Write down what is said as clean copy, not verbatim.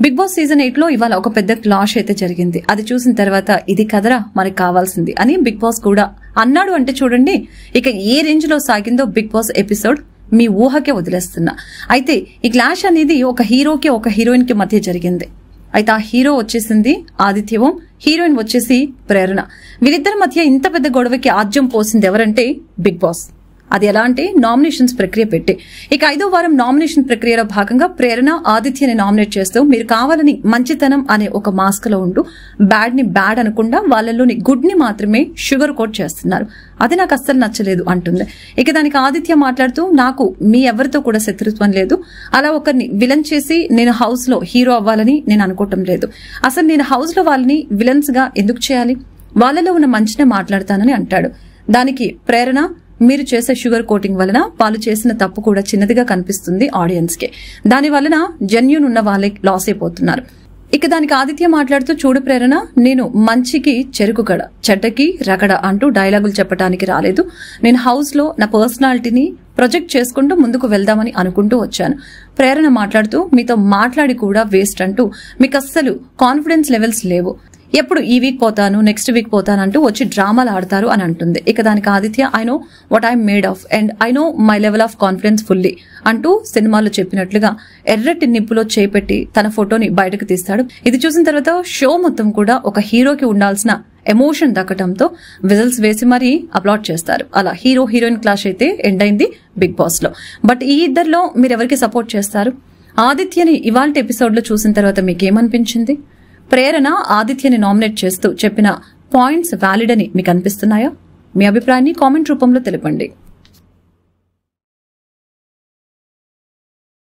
Big boss season 8 లో ఇవాళ ఒక పెద్ద క్లాష్ అయితే జరిగింది. అది చూసిన తర్వాత ఇది కదరా మనకు కావాల్సింది అని బిగ్ బాస్ కూడా అన్నాడు. అంటే చూడండి ఇక ఏ రేంజ్ లో సాగిందో బిగ్ బాస్ ఎపిసోడ్ మీ ఊహకే వదిలేస్తున్నా. అయితే ఈ క్లాష్ అనేది ఒక హీరోకి ఒక హీరోయిన్ కి మధ్య జరిగింది. అయితే ఆ హీరో వచ్చేసింది ఆదిత్య ఓం, హీరోయిన్ వచ్చేసి ప్రేరణ. వీరిద్దరి మధ్య ఇంత పెద్ద గొడవకి ఆజ్యం పోసింది ఎవరంటే బిగ్ బాస్. అది ఎలా అంటే నామినేషన్స్ ప్రక్రియ పెట్టి ఇక 5వ వారం నామినేషన్ ప్రక్రియలో భాగంగా ప్రేరణ ఆదిత్యని నామినేట్ చేస్తూ మీరు కావాలని మంచితనం అనే ఒక మాస్క్ లో ఉంటూ బ్యాడ్ ని బ్యాడ్ అనకుండా వాళ్ళలోని గుడ్ ని మాత్రమే షుగర్ కోట్ చేస్తున్నారు. అది నాకు అస్సలు నచ్చలేదు అంటుంది. ఇక దానికి ఆదిత్య మాట్లాడుతూ నాకు మీ ఎవరితో కూడా శత్రుత్వం లేదు, అలా ఒకరిని విలన్ చేసి నేను హౌస్ లో హీరో అవ్వాలని నేను అనుకోవటం లేదు. అసలు నేను హౌస్ లో వాళ్ళని విలన్స్ గా ఎందుకు చేయాలి, వాళ్ళలో ఉన్న మంచినే మాట్లాడతానని అంటాడు. దానికి ప్రేరణ మీరు చేసే షుగర్ కోటింగ్ వలన వాళ్ళు చేసిన తప్పు కూడా చిన్నదిగా కనిపిస్తుంది ఆడియన్స్ కి, దాని వలన జెన్యూన్ ఉన్న వాళ్ళే లాస్ అయిపోతున్నారు. ఇక దానికి ఆదిత్య మాట్లాడుతూ చూడు ప్రేరణ, నేను మంచికి చెరుకు గడ చెడ్డకి రగడ అంటూ డైలాగులు చెప్పడానికి రాలేదు. నేను హౌస్ లో నా పర్సనాలిటీని ప్రొజెక్ట్ చేసుకుంటూ ముందుకు వెళ్దామని అనుకుంటూ వచ్చాను. ప్రేరణ మాట్లాడుతూ మీతో మాట్లాడి కూడా వేస్ట్ అంటూ మీకు అస్సలు కాన్ఫిడెన్స్ లెవెల్స్ లేవు, ఎప్పుడు ఈ వీక్ పోతాను నెక్స్ట్ వీక్ పోతాను అంటూ వచ్చి డ్రామాలు ఆడతారు అని అంటుంది. ఇక దానికి Aditya I know what I'm made of and I know my level of confidence fully అంటూ సినిమాలో చెప్పినట్లుగా ఎర్రటి నిప్పులో చేపెట్టి తన ఫోటోని బయటకు తీస్తాడు. ఇది చూసిన తర్వాత షో మొత్తం కూడా ఒక హీరోకి ఉండాల్సిన ఎమోషన్ దక్కటంతో విజిల్స్ వేసి మరీ అప్లాడ్ చేస్తారు. అలా హీరో హీరోయిన్ క్లాష్ అయితే ఎండ్ అయింది బిగ్ బాస్ లో. బట్ ఈ ఇద్దరిలో మీరు ఎవరికి సపోర్ట్ చేస్తారు? ఆదిత్యని ఇవాల్టి ఎపిసోడ్ లో చూసిన తర్వాత మీకేమనిపించింది? ప్రేరణ ఆదిత్యని నామినేట్ చేస్తూ చెప్పిన పాయింట్స్ వ్యాలిడ్ అని మీకు అనిపిస్తున్నాయా? మీ అభిప్రాయాన్ని కామెంట్ రూపంలో తెలపండి.